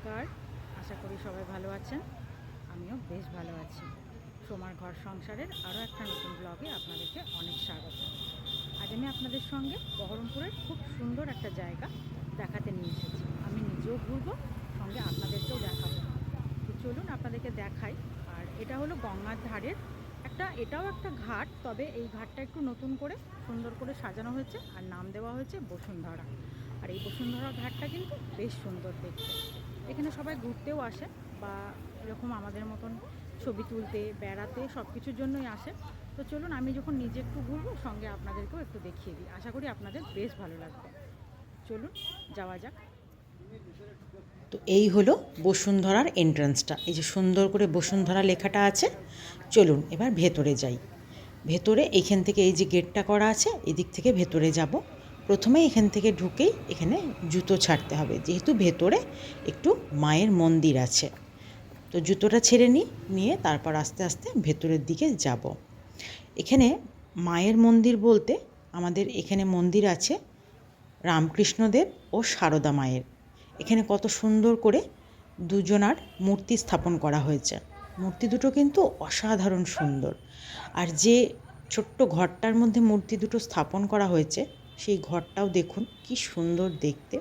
নমস্কার, আশা করি সবাই ভালো আছেন। আমিও বেশ ভালো আছি। সোমার ঘর সংসারের আরও একটা নতুন ব্লগে আপনাদেরকে অনেক স্বাগত। আজ আমি আপনাদের সঙ্গে বহরমপুরের খুব সুন্দর একটা জায়গা দেখাতে নিয়ে এসেছি। আমি নিজেও ঘুরবো, সঙ্গে আপনাদেরকেও দেখাবো। তো চলুন আপনাদেরকে দেখাই। আর এটা হলো গঙ্গার ধারের এটাও একটা ঘাট, তবে এই ঘাটটা একটু নতুন করে সুন্দর করে সাজানো হয়েছে আর নাম দেওয়া হয়েছে বসুন্ধরা। আর এই বসুন্ধরা ঘাটটা কিন্তু বেশ সুন্দর দেখতে। এখানে সবাই ঘুরতেও আসে বা এরকম আমাদের মতন ছবি তুলতে, বেড়াতে, সব কিছুর জন্যই আসে। তো চলুন আমি যখন নিজে একটু ঘুরবো, সঙ্গে আপনাদেরকেও একটু দেখিয়ে দিই। আশা করি আপনাদের বেশ ভালো লাগবে। চলুন যাওয়া যাক। তো এই হলো বসুন্ধরার এন্ট্রান্সটা। এই যে সুন্দর করে বসুন্ধরা লেখাটা আছে। চলুন এবার ভেতরে যাই। ভেতরে এইখান থেকে এই যে গেটটা করা আছে, এদিক থেকে ভেতরে যাব। প্রথমে এখান থেকে ঢুকেই এখানে জুতো ছাড়তে হবে, যেহেতু ভেতরে একটু মায়ের মন্দির আছে। তো জুতোটা ছেড়ে নিয়ে তারপর আস্তে আস্তে ভেতরের দিকে যাব। এখানে মায়ের মন্দির বলতে আমাদের এখানে মন্দির আছে রামকৃষ্ণদেব ও সারদা মায়ের। এখানে কত সুন্দর করে দুজনার মূর্তি স্থাপন করা হয়েছে। মূর্তি দুটো কিন্তু অসাধারণ সুন্দর। আর যে ছোট্ট ঘরটার মধ্যে মূর্তি দুটো স্থাপন করা হয়েছে, সেই ঘরটাও দেখুন কি সুন্দর দেখতে।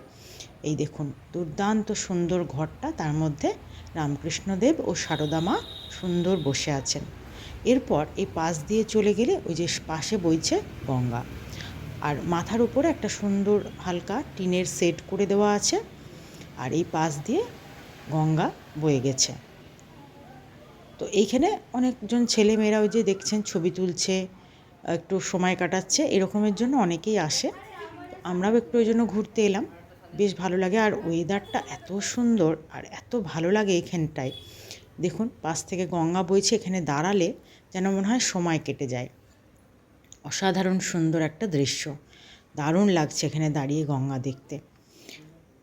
এই দেখুন দুর্দান্ত সুন্দর ঘরটা, তার মধ্যে রামকৃষ্ণদেব ও সারদা মা সুন্দর বসে আছেন। এরপর এই পাশ দিয়ে চলে গেলে ওই যে পাশে বইছে গঙ্গা। আর মাথার উপরে একটা সুন্দর হালকা টিনের সেট করে দেওয়া আছে। আর এই পাশ দিয়ে গঙ্গা বয়ে গেছে। তো এইখানে অনেকজন ছেলেমেয়েরা ওই যে দেখছেন ছবি তুলছে, একটু সময় কাটাচ্ছে, এরকমের জন্য অনেকেই আসে। আমরাও একটু ওই জন্য ঘুরতে এলাম। বেশ ভালো লাগে। আর ওয়েদারটা এত সুন্দর আর এত ভালো লাগে এখানটায়। দেখুন পাশ থেকে গঙ্গা বইছে, এখানে দাঁড়ালে যেন মনে হয় সময় কেটে যায়। অসাধারণ সুন্দর একটা দৃশ্য। দারুণ লাগছে এখানে দাঁড়িয়ে গঙ্গা দেখতে।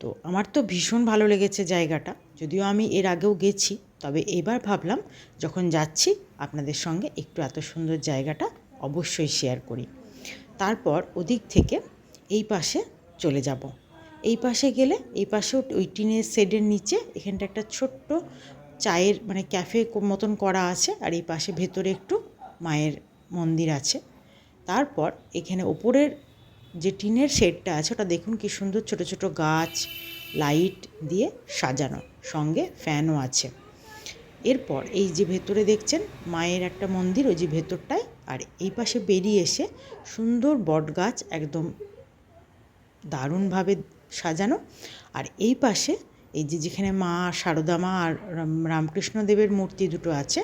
তো আমার তো ভীষণ ভালো লেগেছে জায়গাটা। যদিও আমি এর আগেও গেছি, তবে এবার ভাবলাম যখন যাচ্ছি আপনাদের সঙ্গে একটু এত সুন্দর জায়গাটা অবশ্যই শেয়ার করি। তারপর ওদিক থেকে এই পাশে চলে যাব। এই পাশে গেলে এই পাশেও ওই টিনের শেডের নিচে এখানটা একটা ছোট্ট চায়ের মানে ক্যাফে মতন করা আছে। আর এই পাশে ভেতরে একটু মায়ের মন্দির আছে। তারপর এখানে ওপরের যে টিনের শেডটা আছে, ওটা দেখুন কি সুন্দর ছোট ছোট গাছ, লাইট দিয়ে সাজানো, সঙ্গে ফ্যানও আছে। এরপর এই যে ভেতরে দেখছেন মায়ের একটা মন্দির, ওই যে ভেতরটায়। আর এই পাশে বেরিয়ে এসে সুন্দর বট গাছ একদম দারুণভাবে সাজানো। আর এই পাশে এই যে যেখানে মা সারদা মা আর রামকৃষ্ণদেবের মূর্তি দুটো আছে,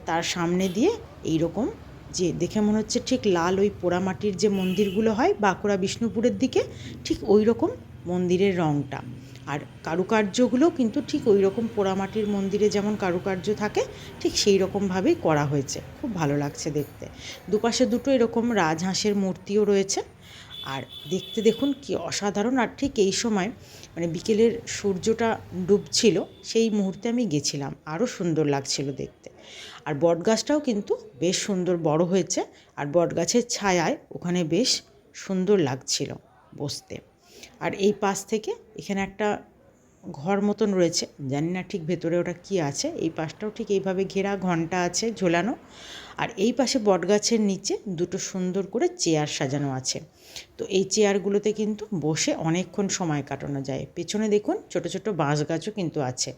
তার সামনে দিয়ে এই রকম যে দেখে মনে হচ্ছে ঠিক লাল ওই পোড়ামাটির যে মন্দিরগুলো হয় বাঁকুড়া বিষ্ণুপুরের দিকে, ঠিক ওই রকম মন্দিরের রঙটা। আর কারুকার্যগুলো কিন্তু ঠিক ওই রকম পোড়ামাটির মন্দিরে যেমন কারুকার্য থাকে, ঠিক সেই রকমভাবেই করা হয়েছে। খুব ভালো লাগছে দেখতে। দুপাশে দুটো এরকম রাজহাঁসের মূর্তিও রয়েছে। আর দেখতে দেখুন কি অসাধারণ। আর ঠিক এই সময় মানে বিকেলের সূর্যটা ডুবছিল, সেই মুহূর্তে আমি গেছিলাম, আরও সুন্দর লাগছিল দেখতে। আর বটগাছটাও কিন্তু বেশ সুন্দর বড় হয়েছে। আর বটগাছের ছায়ায় ওখানে বেশ সুন্দর লাগছিল বসতে। আর এই পাশ থেকে এখানে একটা ঘর মতন রয়েছে, জানি না ঠিক ভেতরে ওটা কি আছে। এই পাশটাও ঠিক এইভাবে ঘেরা, ঘন্টা আছে ঝোলানো। আর এই পাশে বটগাছের নিচে দুটো সুন্দর করে চেয়ার সাজানো আছে। তো এই চেয়ারগুলোতে কিন্তু বসে অনেকক্ষণ সময় কাটানো যায়। পেছনে দেখুন ছোট ছোট বাঁশ গাছও কিন্তু আছে।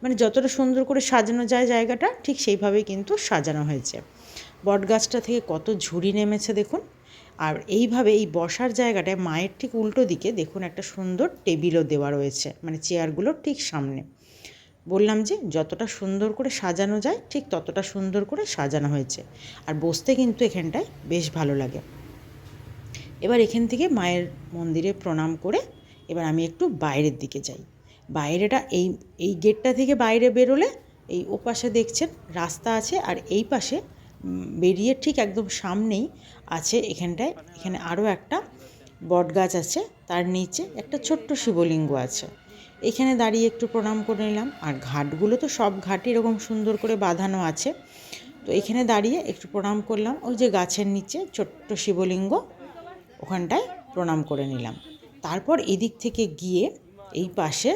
মানে যতটা সুন্দর করে সাজানো যায় জায়গাটা, ঠিক সেইভাবেই কিন্তু সাজানো হয়েছে। বটগাছটা থেকে কত ঝুড়ি নেমেছে দেখুন। আর এইভাবে এই বসার জায়গাটায় মায়ের ঠিক উল্টো দিকে দেখুন একটা সুন্দর টেবিলও দেওয়া রয়েছে, মানে চেয়ারগুলোর ঠিক সামনে। বললাম যে যতটা সুন্দর করে সাজানো যায় ঠিক ততটা সুন্দর করে সাজানো হয়েছে। আর বসতে কিন্তু এখানটায় বেশ ভালো লাগে। এবার এখান থেকে মায়ের মন্দিরে প্রণাম করে এবার আমি একটু বাইরের দিকে যাই। বাইরেটা এই এই গেটটা থেকে বাইরে বেরোলে এই ওপাশে দেখছেন রাস্তা আছে। আর এই পাশে বেরিয়ে ঠিক একদম সামনেই আছে এখানে আরও একটা বট গাছ আছে, তার নিচে একটা ছোট্ট শিবলিঙ্গ আছে। এখানে দাঁড়িয়ে একটু প্রণাম করে নিলাম। আর ঘাটগুলো তো সব ঘাটই এরকম সুন্দর করে বাঁধানো আছে। তো এখানে দাঁড়িয়ে একটু প্রণাম করলাম। ওই যে গাছের নিচে ছোট্ট শিবলিঙ্গ, ওখানটায় প্রণাম করে নিলাম। তারপর এদিক থেকে গিয়ে এই পাশে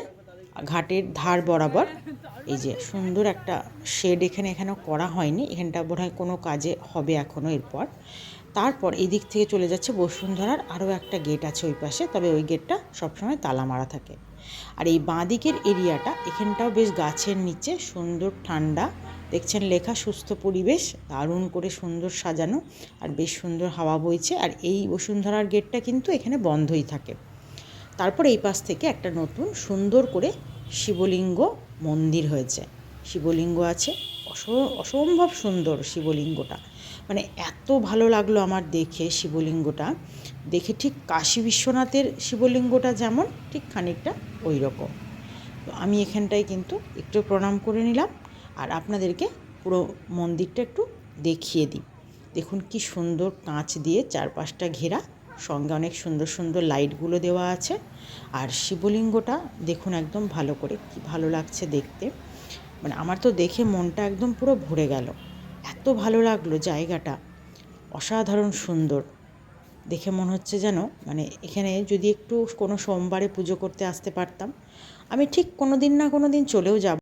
ঘাটের ধার বরাবর এই যে সুন্দর একটা শেড এখানেও করা হয়নি, এখানটা বোধহয় কোনো কাজে হবে এখনও এরপর। তারপর এই দিক থেকে চলে যাচ্ছে বসুন্ধরার আরও একটা গেট আছে ওই পাশে, তবে ওই গেটটা সবসময় তালা মারা থাকে। আর এই বাঁ দিকের এরিয়াটা এখানটাও বেশ গাছের নিচে সুন্দর ঠান্ডা, দেখছেন লেখা সুস্থ পরিবেশ, দারুণ করে সুন্দর সাজানো আর বেশ সুন্দর হাওয়া বইছে। আর এই বসুন্ধরার গেটটা কিন্তু এখানে বন্ধই থাকে। তারপর এই পাশ থেকে একটা নতুন সুন্দর করে শিবলিঙ্গ মন্দির হয়েছে, শিবলিঙ্গ আছে, অসম্ভব সুন্দর শিবলিঙ্গটা, মানে এত ভালো লাগলো আমার দেখে শিবলিঙ্গটা, দেখে ঠিক কাশী বিশ্বনাথের শিবলিঙ্গটা যেমন ঠিক খানিকটা ওই রকম। তো আমি এখানটায় কিন্তু একটু প্রণাম করে নিলাম আর আপনাদেরকে পুরো মন্দিরটা একটু দেখিয়ে দিই। দেখুন কি সুন্দর কাঁচ দিয়ে চারপাশটা ঘেরা, সঙ্গে অনেক সুন্দর সুন্দর লাইটগুলো দেওয়া আছে। আর শিবলিঙ্গটা দেখুন একদম ভালো করে, কি ভালো লাগছে দেখতে, মানে আমার তো দেখে মনটা একদম পুরো ভরে গেল, এত ভালো লাগলো জায়গাটা, অসাধারণ সুন্দর। দেখে মনে হচ্ছে যেন মানে এখানে যদি একটু কোনো সোমবারে পুজো করতে আসতে পারতাম, আমি ঠিক কোনো দিন না কোনো দিন চলেও যাব।